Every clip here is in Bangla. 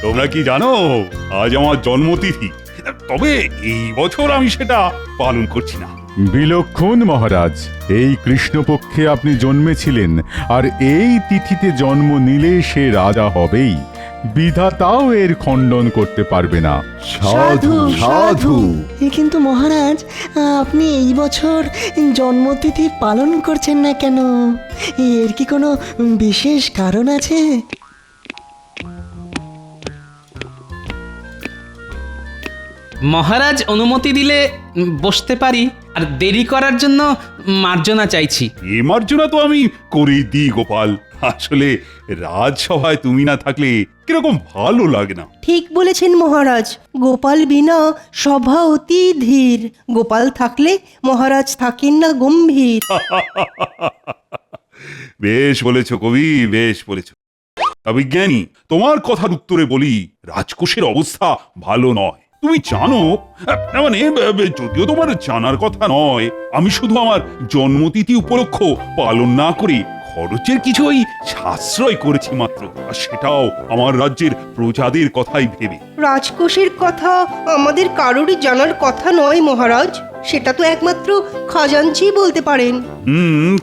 তোমরা কি জানো আজ আমার জন্মতিথি, তবে এই বছর আমি সেটা পালন করছি না। বিলক্ষণ মহারাজ, এই কৃষ্ণপক্ষে আপনি জন্মেছিলেন, আর এই তিথিতে জন্ম নিলে সে রাজা হবেই। বিধাতাও এর খণ্ডন করতে পারবে না। সাধু সাধু। কিন্তু মহারাজ, আপনি এই বছর জন্মতিথি পালন করছেন না কেন? এর কি কোনো বিশেষ কারণ আছে? মহারাজ অনুমতি দিলে বসতে পারি, আর দেরি করার জন্য মার্জনা চাইছি। এ মার্জনা তো আমি করেই দিই গোপাল। আসলে রাজসভায় তুমি না থাকলে কিরকম ভালো লাগে না। ঠিক বলেছেন মহারাজ, গোপাল বিনা সভা অতি ধীর। গোপাল থাকলে মহারাজ থাকেন না গম্ভীর। বেশ বলেছ কবি, বেশ বলেছ। বিজ্ঞানী, তোমার কথার উত্তরে বলি, রাজকোষের অবস্থা ভালো নয়। তুমি জানো, মানে যদিও তোমার জানার কথা নয়, আমি শুধু আমার জন্মতিথি উপলক্ষ পালন না করে খরচের কিছু ওই সাশ্রয় করেছি মাত্র, আর সেটাও আমার রাজ্যের প্রজাদের কথাই ভেবে। রাজকোষের কথা আমাদের কারোরই জানার কথা নয় মহারাজ, সেটা তো একমাত্র খাজাঞ্চি বলতে পারেন।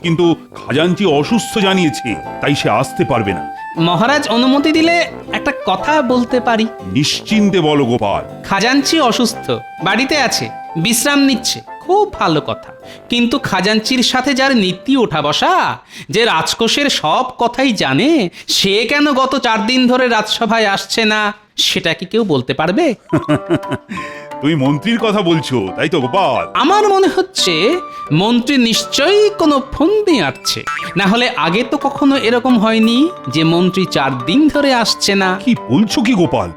কিন্তু খাজাঞ্চি অসুস্থ জানিয়েছে, তাই সে আসতে পারবে না। মহারাজ অনুমতি দিলে একটা কথা বলতে পারি। নিশ্চিন্তে বলো গোপাল। খাজাঞ্চি অসুস্থ, বাড়িতে আছে, বিশ্রাম নিচ্ছে, খুব ভালো কথা। কিন্তু খাজাঞ্চির সাথে যার নীতি ওঠা বসা, যে রাজকোষের সব কথাই জানে, সে কেন গত 4 দিন ধরে রাজসভায় আসছে না, সেটা কি কেউ বলতে পারবে? তুমি মন্ত্রীর কথা বলছো, তাই তো গোপাল? আমার মনে হচ্ছে মন্ত্রী নিশ্চয়ই কোনো ফন্দি আঁটছে, না হলে আগে তো কখনো এরকম হয়নি যে মন্ত্রী 4 দিন ধরে আসছে না। কি বলছো কি গোপাল?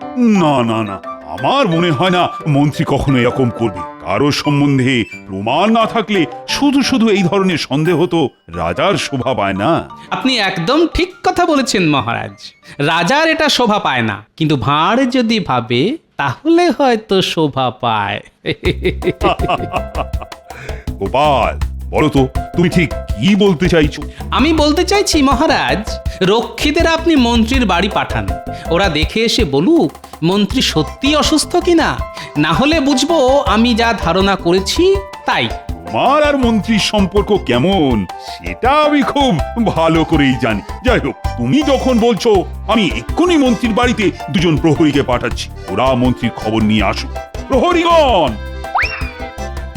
না না না, আমার মনে হয় না মন্ত্রী কখনো এরকম করবে। কারো সম্বন্ধে প্রমাণ না থাকলে শুধু শুধু এই ধরনের সন্দেহ তো রাজার শোভা পায় না। আপনি একদম ঠিক কথা বলেছেন মহারাজ, রাজার এটা শোভা পায় না, কিন্তু ভাঁড় যদি ভাবে তাহলে হয়তো শোভা পায়। গোপাল, বলো তো তুমি ঠিক কি বলতে চাইছো? আমি বলতে চাইছি মহারাজ, রক্ষীদের আপনি মন্ত্রীর বাড়ি পাঠান, ওরা দেখে এসে বলুক মন্ত্রী সত্যি অসুস্থ কিনা, না হলে বুঝবো আমি যা ধারণা করেছি তাই। তোমার আর মন্ত্রীর সম্পর্ক কেমন সেটা আমি খুব ভালো করেই জানি। যাই হোক, তুমি যখন বলছো, আমি এক্ষুনি মন্ত্রীর বাড়িতে 2 প্রহরীকে পাঠাচ্ছি। ওরা মন্ত্রীর খবর নিয়ে আসুক। প্রহরীগণ,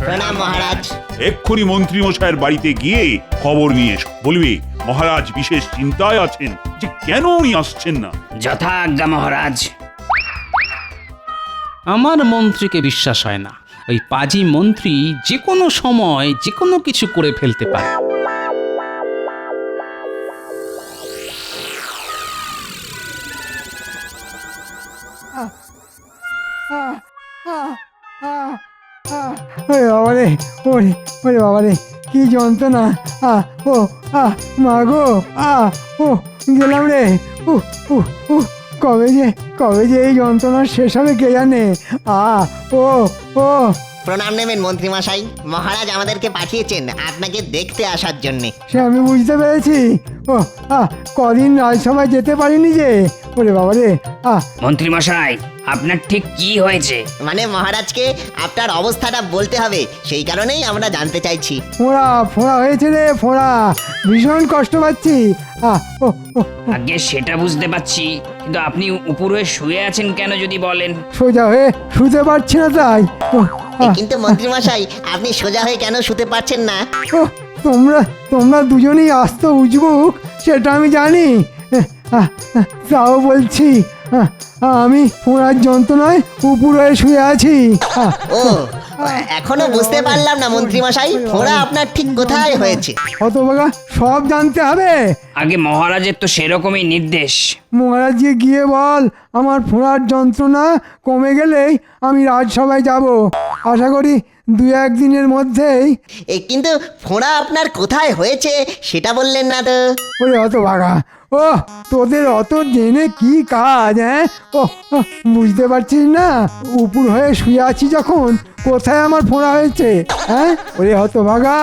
প্রণাম মহারাজ। এক্ষুনি মন্ত্রী মশাইয়ের বাড়িতে গিয়ে খবর নিয়ে এসো। বলবে মহারাজ বিশেষ চিন্তায় আছেন যে কেন উনি আসছেন না। যথা আজ্ঞা মহারাজ। আমার মন্ত্রীকে বিশ্বাস হয় না, ওই পাজি মন্ত্রী যে কোনো সময় যে কোনো কিছু করে ফেলতে পারে। ওরে বাবারে, ওরে ওরে বাবারে, কি যন্ত্রণা! ও মা গো, ও গেলাম রে। কবে যে এই যন্ত্রণা শেষ হবে কে জানে। ও ও প্রণাম নেবেন মন্ত্রী মশাই, মহারাজ আমাদেরকে পাঠিয়েছেন আপনাকে দেখতে আসার জন্যে। সে আমি বুঝতে পেরেছি। ও কদিন রাজসভায় যেতে পারিনি যে। ওরে বাবারে। মন্ত্রী মশাই, আপনার ঠিক কি হয়েছে? মানে মহারাজকে আপনার অবস্থাটা বলতে হবে, সেই কারণেই আমরা জানতে চাইছি। ফোঁড়া হয়েছে রে, ফোঁড়া, ভীষণ কষ্ট পাচ্ছি। ও আগে সেটা বুঝতে পারছি, কিন্তু আপনি উপরে শুয়ে আছেন কেন যদি বলেন? সোজা হয়ে শুতে পারছি না তাই। কিন্তু মন্ত্রী মশাই, আপনি সোজা হয়ে কেন শুতে পারছেন না? তোমরা দুজনেই আস্ত উজবুক, সেটা আমি জানি। তাও বলছি, আমি ফোঁড়ার যন্ত্রণায় উপরে শুয়ে আছি। ও, এখনো বুঝতে পারলাম না মন্ত্রী মশাই, ফোঁড়া আপনার ঠিক কোথায় হয়েছে? হতভাগা, সব জানতে হবে। আগে মহারাজের তো সেরকমই নির্দেশ। মহারাজকে গিয়ে বল আমার ফোঁড়ার যন্ত্রণা কমে গেলেই আমি রাজসভায় যাব। আশা করি 2-1 দিনের মধ্যেই। কিন্তু ফোঁড়া আপনার কোথায় হয়েছে সেটা বললেন না তো। ওরে হতভাগা, ও তোদের অত জেনে কি কাজ, হ্যাঁ? ও ও, বুঝতে পারছিস না? উপুর হয়ে শুয়ে আছি যখন, কোথায় আমার ফোড়া হয়েছে, হ্যাঁ? ওরে হতভাগা,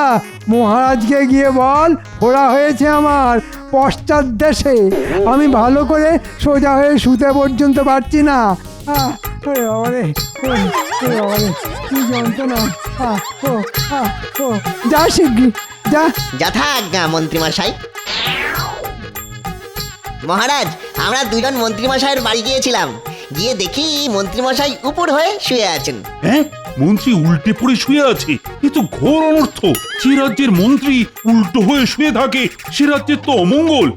মহারাজকে গিয়ে বল ফোড়া হয়েছে আমার পশ্চাৎ দেশে। আমি ভালো করে সোজা হয়ে শুতে পর্যন্ত পারছি না। ওরে বাবারে, ওরে বাবারে, কি যন্ত্রণা। ও ও, যা শিগগি যা। যথা আজ্ঞা মন্ত্রীমশাই। মহারাজ, আমরা দুজন মন্ত্রীমশাইয়ের বাড়ি গিয়েছিলাম, গিয়ে দেখি মন্ত্রীমশাই উপর হয়ে শুয়ে আছেন। হ্যাঁ, মন্ত্রী উল্টে পড়ে শুয়ে আছে, এ তো ঘোর অনর্থ। যে রাজ্যের মন্ত্রী উল্টো হয়ে শুয়ে থাকে সে রাজ্যের তো অমঙ্গল।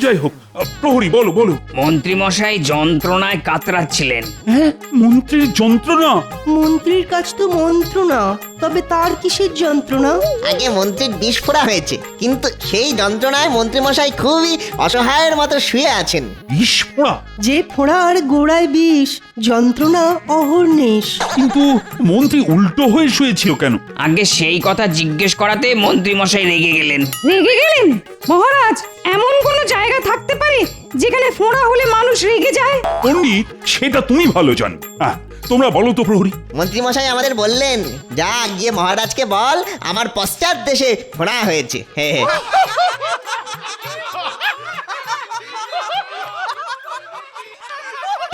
যাই হোক, প্রহরী বলো বলো। মন্ত্রীমশাই যন্ত্রণায় কাতরাচ্ছিলেন। হ্যাঁ, মন্ত্রীর যন্ত্রণা? মন্ত্রীর কাছ তো মন্ত্রণা, তবে তার কিসের যন্ত্রণা? আগে মন্ত্রীর বিস্ফোরা হয়েছে, কিন্তু সেই যন্ত্রণায় মন্ত্রীমশাই খুবই অসহায়ের মতো শুয়ে আছেন। বিস্ফোরা? যে ফোড়ার গোড়ায় বিষ, যন্ত্রণা অহর্নিশ। কিন্তু মন্ত্রী উল্টো হয়ে শুয়েছিল কেন? আগে সেই কথা জিজ্ঞেস করাতে মন্ত্রীমশাই রেগে গেলেন। রেগে গেলেন? মহারাজ, এমন কোনো জায়গা থাকতে পারে যেখানে ফোঁড়া হলে মানুষ রেগে যায়? পণ্ডিত, সেটা তুমি ভালো জানো। তোমরা বলো তো প্রহরী। মন্ত্রীমশাই আমাদের বললেন, যা গিয়ে মহারাজকে বল আমার পশ্চাৎ দেশে ফোড়া হয়েছে। হে হে।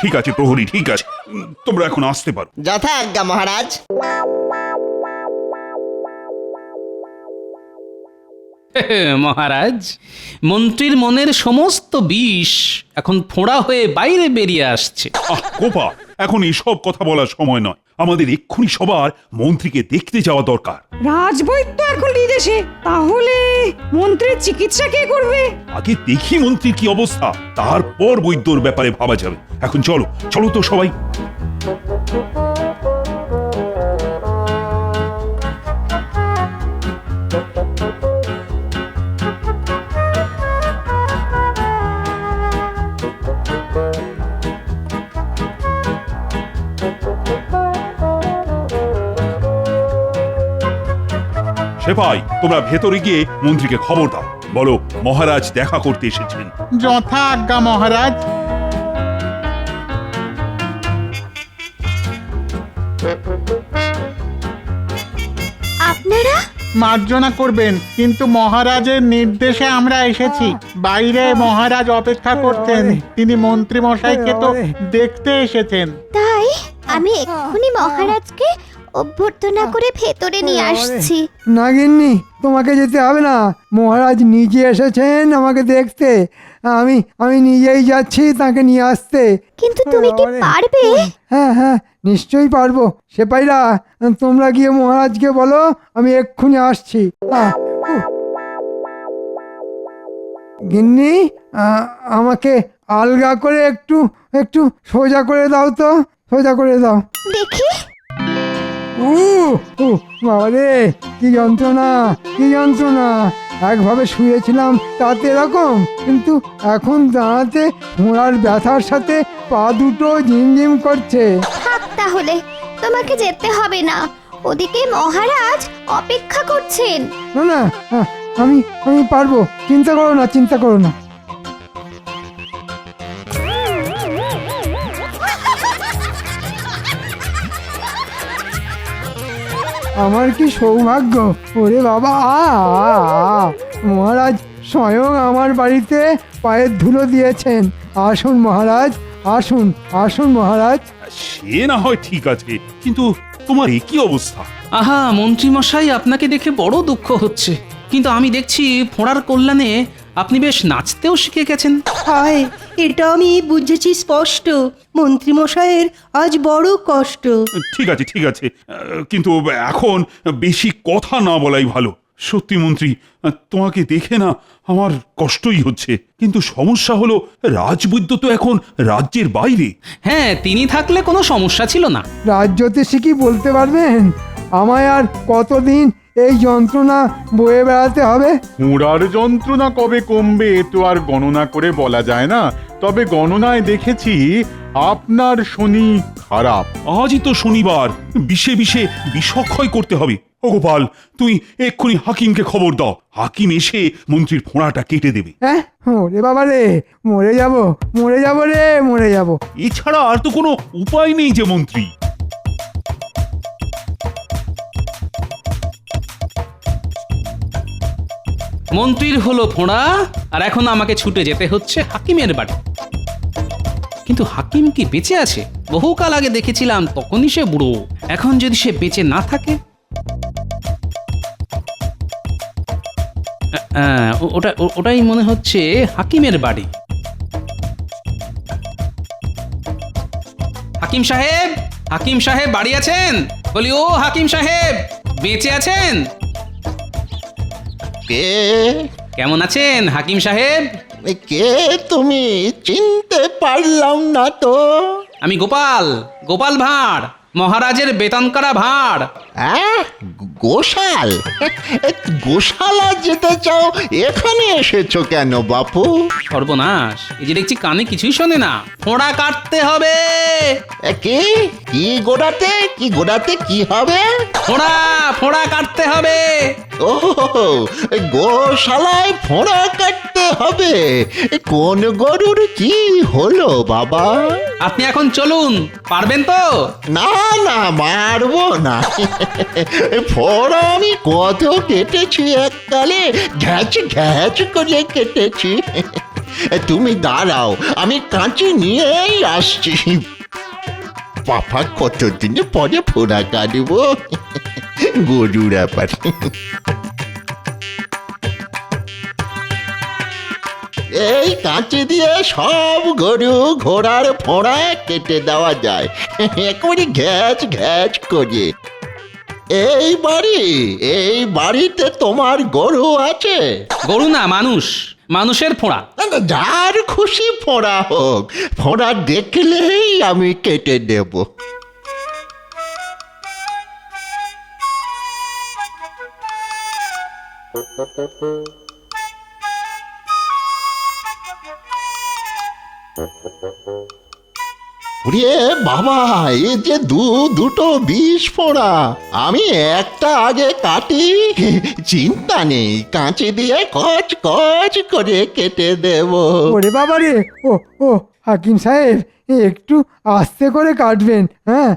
ঠিক আছে প্রহরী, ঠিক আছে, তোমরা এখন আসতে পারো। যথা আজ্ঞা মহারাজ। মহারাজ, মন্ত্রীর মনের সমস্ত বিষ এখন ফোঁড়া হয়ে বাইরে বেরিয়ে আসছে। গোপা, এখন এসব কথা বলার সময় নয়। আমাদের এক্ষুনি সবার মন্ত্রীকে দেখতে যাওয়া দরকার। রাজবৈদ্য এখন বিদেশে, তাহলে মন্ত্রীর চিকিৎসা কে করবে? আগে দেখি মন্ত্রীর কি অবস্থা, তারপর বৈদ্যর ব্যাপারে ভাবা যাবে। এখন চলো চলো তো সবাই। সেপাই, তোমরা ভেতরে গিয়ে মন্ত্রীকে খবর দাও, বলো মহারাজ দেখা করতে এসেছেন। যথা আজ্ঞা মহারাজ। আপনারা মার্জনা করবেন, কিন্তু মহারাজের নির্দেশে আমরা এসেছি। বাইরে মহারাজ অপেক্ষা করতেন, তিনি মন্ত্রী মশাইকে তো দেখতে এসেছেন। তাই আমি এক্ষুনি মহারাজকে অভ্যর্থনা করে ভেতরে নিয়ে আসছি। না গিন্নি, তোমাকে যেতে হবে না, মহারাজ নিজে এসেছেন আমাকে দেখতে। আমি আমি নিজেই যাচ্ছি তাকে নিয়ে আসতে। কিন্তু তুমি কি পারবে? হ্যাঁ হ্যাঁ, নিশ্চয়ই পারবো। সেপাইরা, তোমরা গিয়ে মহারাজকে বলো আমি এক্ষুনি আসছি। গিন্নি, আমাকে আলগা করে একটু একটু সোজা করে দাও তো, সোজা করে দাও। দেখি। বাবারে, কি যন্ত্রণা, কি যন্ত্রণা। একভাবে শুয়েছিলাম তাতে এরকম, কিন্তু এখন দাঁড়াতে ঘোড়ার ব্যথার সাথে পা দুটো ঝিমঝিম করছে। থাক তাহলে, তোমাকে যেতে হবে না, ওদিকে মহারাজ অপেক্ষা করছেন। না না, আমি আমি পারবো, চিন্তা করো না, চিন্তা করো না। আমার কি সৌভাগ্য, ওরে বাবা। মহারাজ স্বয়ং আমার বাড়িতে পায়ের ধুলো দিয়েছেন। আসুন মহারাজ, আসুন আসুন মহারাজ। সে না হয় ঠিক আছে, কিন্তু তোমার এ কি অবস্থা? আহা, মন্ত্রীমশাই, আপনাকে দেখে বড় দুঃখ হচ্ছে, কিন্তু আমি দেখছি ফোঁড়ার কল্যাণে আপনি বেশ নাচতেও শিখে গেছেন। হায়, এটা আমি বুঝেছি স্পষ্ট। মন্ত্রীমশাইয়ের আজ বড় কষ্ট। ঠিক আছে ঠিক আছে, কিন্তু এখন বেশি কথা না বলাই ভালো। সত্যি মন্ত্রী, তোমাকে দেখে না আমার কষ্টই হচ্ছে, কিন্তু সমস্যা হলো রাজবৈদ্য তো এখন রাজ্যের বাইরে। হ্যাঁ, তিনি থাকলে কোনো সমস্যা ছিল না। রাজ্যতে কি বলতে পারবেন আমায় আর কতদিন এই যন্ত্রণা বয়ে বেড়াতে হবে? ফোঁড়ার যন্ত্রণা কবে কমবে তো আর গণনা করে বলা যায় না, তবে গণনায় দেখেছি আপনার শনি খারাপ। আজই তো শনিবার, বিষে বিষে বিষক্ষয় করতে হবে। ও গোপাল, তুই এক্ষুনি হাকিমকে খবর দাও। হাকিম এসে মন্ত্রীর ফোঁড়াটা কেটে দেবে। হ্যাঁ ওরে বাবা রে, মরে যাব রে, মরে যাব। এছাড়া আর তো কোনো উপায় নেই যে মন্ত্রী। মন্ত্রীর হলো ফোঁড়া, আর এখন আমাকে ছুটে যেতে হচ্ছে হাকিমের বাড়ি। কিন্তু হাকিম কি বেঁচে আছে? বহুকাল আগে দেখেছিলাম, তখনই সে বুড়ো। এখন যদি সে বেঁচে না থাকে, ওটাই মনে হচ্ছে হাকিমের বাড়ি। হাকিম সাহেব, হাকিম সাহেব বাড়ি আছেন? বলি, ও হাকিম সাহেব, বেঁচে আছেন? কে? কেমন আছেন হাকিম সাহেব? কে তুমি? চিনতে পারলাম না তো। আমি গোপাল, গোপাল ভাঁড়, মহারাজের বেতন করা ভাঁড়। গোশাল? গোশালা যেতে চাও, এখানে এসেছো কেন বাপু? সর্বনাশ, এই যে দেখছি কানে কিছুই শোনে না। ফোঁড়া কাটতে হবে। কি কি গোড়াতে, কি গোড়াতে কি হবে? ফোঁড়া, ফোঁড়া কাটতে হবে। ও, গোশালায় ফোঁড়া কাটতে হবে? কোন গরুর কি হলো বাবা? আপনি এখন চলুন, পারবেন তো? না না, মারবো না। ফোঁড়া আমি কত কেটেছি এককালে, ঘ্যাচ ঘ্যাচ করে কেটেছি। তুমি দাঁড়াও, আমি কাঁচি নিয়েই আসছি। বাবা, কতদিন পরে ফোঁড়া কাটবো। গরুর ব্যাপার। এই কাঁচি দিয়ে সব গরু ঘোড়ার ফোঁড়া কেটে দেওয়া যায়, একেবারে ঘ্যাচ ঘ্যাচ করে। এই বাড়িতে তোমার গরু আছে? গরু না, মানুষ, মানুষের ফোঁড়া। যার খুশি ফোঁড়া হোক, ফোঁড়া দেখলেই আমি কেটে দেব। ওরে বাবা, এ যে দুটো বিষ ফোঁড়া। আমি একটা আগে কাটি, চিন্তা নেই, কাঁচি দিয়ে কচ কচ করে কেটে দেব। ওরে বাবা রে, ও হাকিম সাহেব, একটু আস্তে করে কাটবেন। হ্যাঁ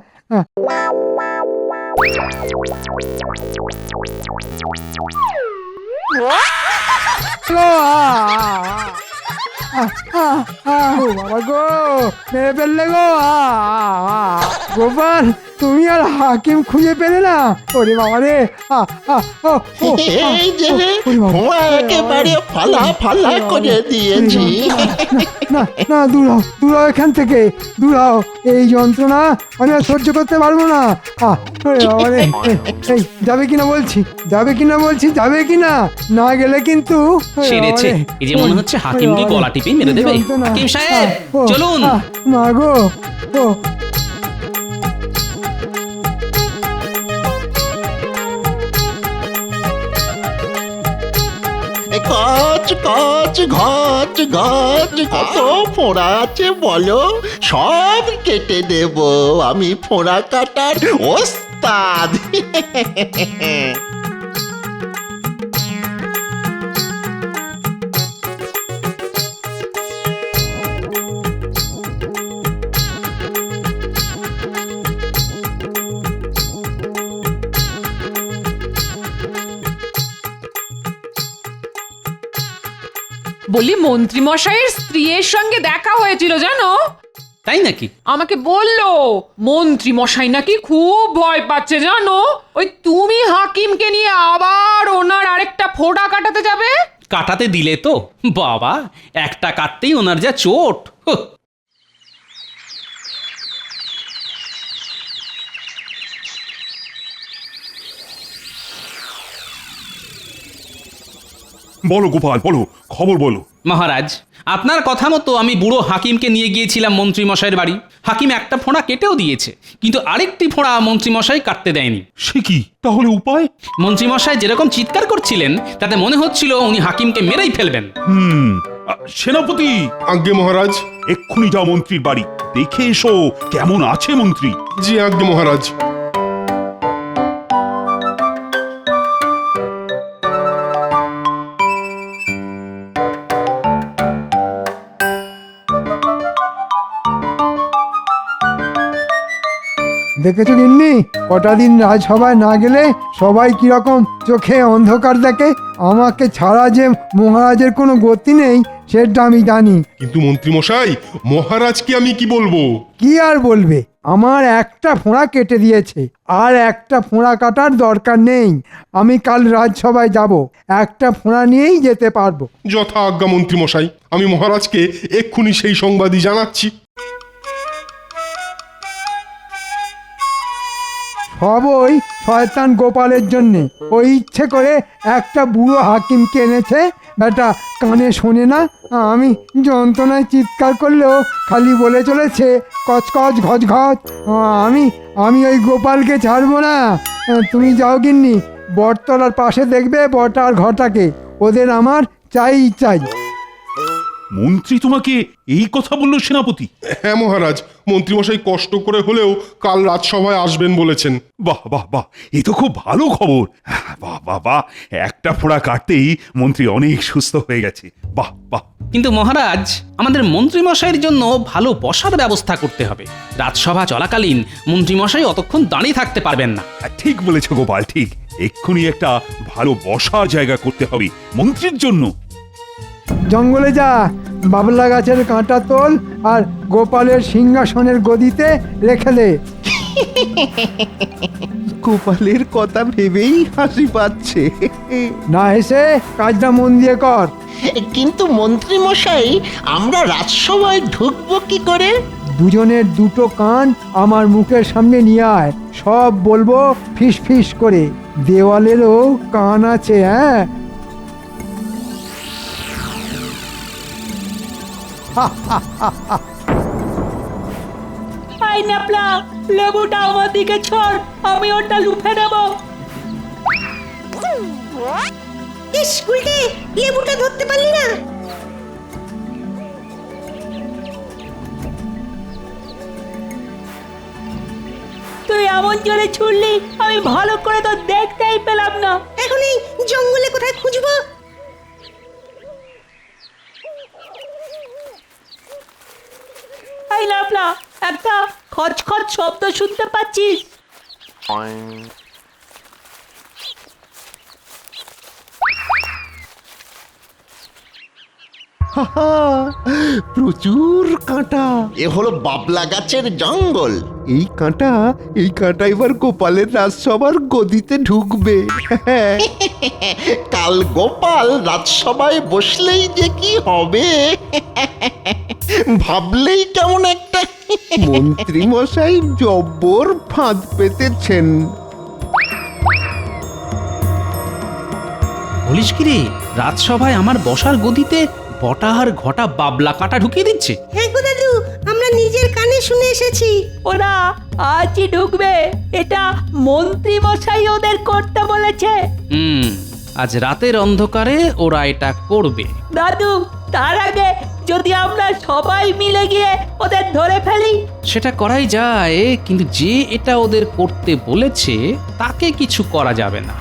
বাবা গো, মেরে ফেললে গো। গোপাল, তুমি আর হাকিম খুঁজে পেলে না? ওরে বাবা রে। এই যে ফোঁড়া একেবারে ফালা ফালা করে দিয়েছি। না না, দূর হও এখান থেকে, দূর হও। এই যন্ত্রণা আমি আর সহ্য করতে পারবো না। এই যাবে কিনা বলছি, যাবে কিনা বলছি, যাবে কিনা? না গেলে কিন্তু সেরেছে। এই যে মনে হচ্ছে হাকিমকে গলা টিপে মেরে দেবে। হাকিম সাহেব, চলুন। মা গো, কচ কচ ঘচ ঘচ, কত ফোঁড়া আছে বলো? সব কেটে দেব, আমি ফোঁড়া কাটার ওস্তাদ। বলি, মন্ত্রী মশাইয়ের স্ত্রীর সঙ্গে দেখা হয়েছিল জানো? তাই নাকি? আমাকে বললো মন্ত্রী মশাই নাকি খুব ভয় পাচ্ছে জানো। ওই তুমি হাকিমকে নিয়ে আবার ওনার আরেকটা ফোঁড়া কাটাতে যাবে। কাটাতে দিলে তো বাবা, একটা কাটতেই ওনার যা চোট। বলো গোপাল, বলো, খবর বলো। মহারাজ, আপনার কথা মতো আমি বুড়ো হাকিমকে নিয়ে গিয়েছিলাম মন্ত্রী মশাইয়ের বাড়ি। হাকিম একটা ফোঁড়া কেটেও দিয়েছে, কিন্তু আরেকটি ফোঁড়া মন্ত্রী মশাই কাটতে দেয়নি। সে কি? তাহলে উপায়? মন্ত্রী মশাই যেরকম চিৎকার করছিলেন, তাতে মনে হচ্ছিল উনি হাকিমকে মেরেই ফেলবেন। সেনাপতি। আজ্ঞে মহারাজ। এক্ষুনি যাও মন্ত্রীর বাড়ি, দেখে এসো কেমন আছে মন্ত্রী। জি আজ্ঞে মহারাজ। দেখেছো গিন্নি কটা দিন রাজসভায় না গেলে সবাই কিরকম চোখে অন্ধকার দেখে। আমাকে ছাড়া যে মহারাজের কোনো গতি নেই সেটা আমি জানি। কিন্তু মন্ত্রীমশাই, মহারাজকে আমি কি বলবো? কি আর বলবে, আমার একটা ফোঁড়া কেটে দিয়েছে, আর একটা ফোঁড়া কাটার দরকার নেই। আমি কাল রাজসভায় যাব, একটা ফোঁড়া নিয়েই যেতে পারবো। যথা আজ্ঞা মন্ত্রীমশাই, আমি মহারাজকে এক্ষুনি সেই সংবাদই জানাচ্ছি। সব ওই শয়তান গোপালের জন্যে। ওই ইচ্ছে করে একটা বুড়ো হাকিমকে এনেছে, বেটা কানে শোনে না। আমি যন্ত্রণায় চিৎকার করলেও খালি বলে চলেছে কচকচ ঘচ ঘচ। আমি ওই গোপালকে ছাড়বো না। তুমি যাও গিন্নি, বটতলার পাশে দেখবে বটা আর ঘটাকে, ওদের আমার চাই চাই। মন্ত্রী তোমাকে এই কথা বললো সেনাপতি? হ্যাঁ মহারাজ, মন্ত্রীমশাই কষ্ট করে হলেও কাল রাজসভায় আসবেন বলেছেন। বাহ বাহ বাহ, এ তো খুব ভালো খবর। বাহ বাহ বাহ, একটা ফোঁড়া কাটতেই মন্ত্রী অনেক সুস্থ হয়ে গেছে। বাহ বাহ। কিন্তু মহারাজ, আমাদের মন্ত্রীমশাইয়ের জন্য ভালো বসার ব্যবস্থা করতে হবে। রাজসভা চলাকালীন মন্ত্রীমশাই অতক্ষণ দাঁড়িয়ে থাকতে পারবেন না। ঠিক বলেছ গোপাল, ঠিক। এক্ষুনি একটা ভালো বসার জায়গা করতে হবে মন্ত্রীর জন্য। জঙ্গলে যা, বাবলা গাছের কাঁটা তোল আর গোপালের সিংহাসনের গদিতে রেখে দে। গোপালের কথা ভেবেই হাসি পাচ্ছে। না হেসে কাজটা মন দিয়ে কর। কিন্তু মন্ত্রী মশাই, আমরা রাজসভায় ঢুকবো কি করে? দুজনের দুটো কান আমার মুখের সামনে নিয়ে আয়, সব বলবো ফিস ফিস করে। দেওয়ালেরও কান আছে, হ্যাঁ। লেবুটা আমার দিকে ছড়, আমি ওটা লুফে নেব। স্কুলে লেবুটা ধরতে পারলি না? তুই এমন জোরে ছুড়লি, আমি ভালো করে তো দেখতেই পেলাম না। এখন এই জঙ্গলে কোথায় খুঁজবো? এই লাফলা, একটা খচখচ শব্দ শুনতে পাচ্ছিস? প্রচুর কাঁটা। এ হলো বাবলা গাছের জঙ্গল। এই কাঁটা এবার গোপালের রাজসভার গদিতে ঢুকবে। কাল গোপাল রাজসভায় বসলেই যে কি হবে ভাবলেই কেমন একটা। মন্ত্রী মশাই জব্বর ফাঁদ পেতেছেন। বলিস কি রে, রাজসভায় আমার বসার গদিতে বটা আর ঘটা বাবলা কাটা ঢুকিয়ে দিচ্ছে? হ্যাঁ গো দাদু, আমরা নিজের কানে শুনে এসেছি। ওরা আজই ঢুকবে, এটা মন্ত্রী মশাই ওদের করতে বলেছে। আজ রাতের অন্ধকারে ওরা এটা করবে। দাদু, তার আগে যদি আমরা সবাই মিলে গিয়ে ওদের ধরে ফেলি। সেটা করাই যায়, কিন্তু যে এটা ওদের করতে বলেছে তাকে কিছু করা যাবে না।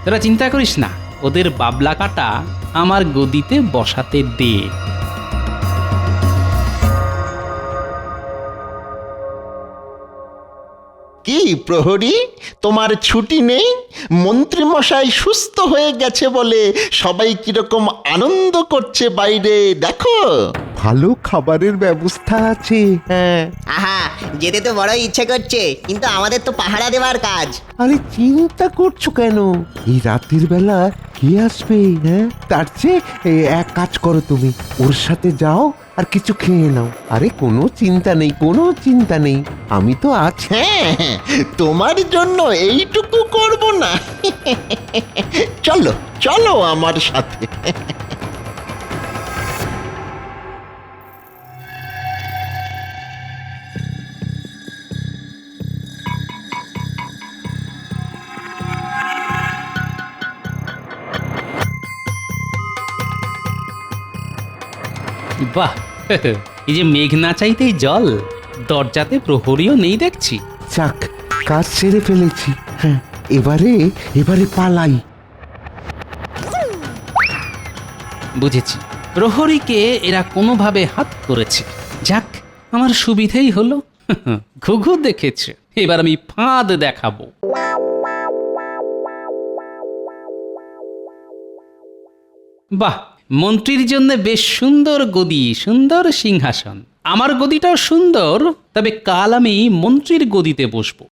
তোরা চিন্তা করিস না, ওদের বাবলা কাটা আমার গদিতে বসাতে দে। কি প্রহরী, তোমার ছুটি নেই? মন্ত্রী মশাই সুস্থ হয়ে গেছে বলে সবাই কিরকম আনন্দ করছে বাইরে দেখো। ভালো খাবারের ব্যবস্থা আছে। হ্যাঁ। আহা, যেতে তো বড় ইচ্ছে করছে, কিন্তু আমাদের তো পাহারা দেওয়ার কাজ। আরে চিন্তা করছো কেন? এই রাতের বেলা কে আসবে? হ্যাঁ, তার চেয়ে এক কাজ করো, তুমি ওর সাথে যাও আর কিছু খেয়ে নাও। আরে কোনো চিন্তা নেই, কোনো চিন্তা নেই, আমি তো আছি। হ্যাঁ, তোমার জন্য এইটুকু করব না? চলো চলো আমার সাথে। বাহ, এই যে মেঘ না চাইতেই জল, দরজাতে প্রহরীও নেই দেখছি। যাক, কাজ সেরে ফেলেছি। হ্যাঁ, এবারে পালাই। বুঝেছি, প্রহরীকে এরা কোনোভাবে হাত করেছে। যাক, আমার সুবিধেই হলো। ঘুঘু দেখেছে, এবার আমি ফাঁদ দেখাবো। বাহ, মন্ত্রীর জন্য বেশ সুন্দর গদি, সুন্দর সিংহাসন। আমার গদিটাও সুন্দর, তবে কাল আমি মন্ত্রীর গদিতে বসবো।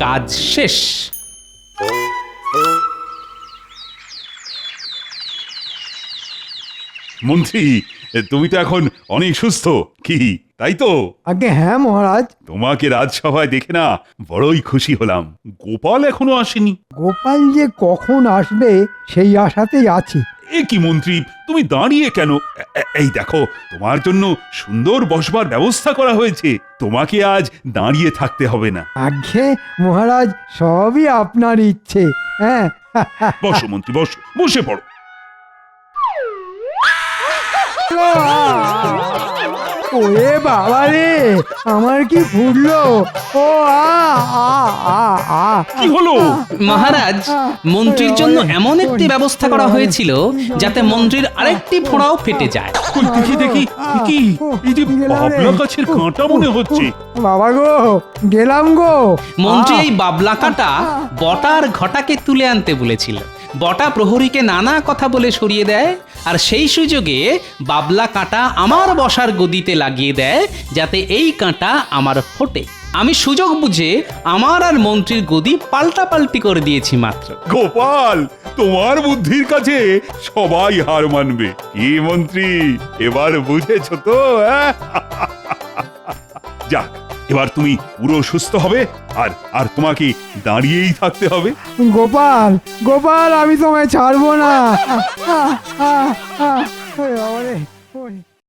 কাজ শেষ। মন্ত্রী, তুমি তো এখন অনেক সুস্থ, কি তাই তো? আগে হ্যাঁ মহারাজ। তোমাকে রাজসভায় দেখে না বড়ই খুশি হলাম। গোপাল এখনো আসেনি। গোপাল যে কখন আসবে সেই আশাতেই আছি। এ কি মন্ত্রী, তুমি দাঁড়িয়ে কেন? এই দেখো, তোমার জন্য সুন্দর বসবার ব্যবস্থা করা হয়েছে। তোমাকে আজ দাঁড়িয়ে থাকতে হবে না। আগে মহারাজ, সবই আপনার ইচ্ছে। হ্যাঁ বসো মন্ত্রী, বসো, বসে পড়ো। ওরে বাবা রে, আমার কি ফুটলো! ও কি হলো? মহারাজ, মন্ত্রীর জন্য এমন একটি ব্যবস্থা করা হয়েছিল যাতে মন্ত্রীর আরেকটি ফোঁড়াও ফেটে যায়। কই দেখি দেখি, কি এই যে বাবলা গাছের কাঁটা মনে হচ্ছে। বাবা গো, গেলাম গো। মন্ত্রী এই বাবলা কাঁটা বটার ঘটাকে তুলে আনতে বলেছিল। বটা প্রহরীকে নানা কথা বলে সরিয়ে দেয়, আর সেই সুযোগে বাবলা কাঁটা আমার বসার গদিতে লাগিয়ে দেয় যাতে এই কাঁটা আমার ফোটে। আমি সুযোগ বুঝে আমার আর মন্ত্রীর গদি পাল্টাপাল্টি করে দিয়েছি মাত্র। গোপাল, তোমার বুদ্ধির কাছে সবাই হার মানবে। কি মন্ত্রী, এবার বুঝেছ তো? যাক, এবার তুমি পুরো সুস্থ হবে, আর আর তোমাকে দাঁড়িয়েই থাকতে হবে। গোপাল, গোপাল, আমি তোমায় ছাড়বো না।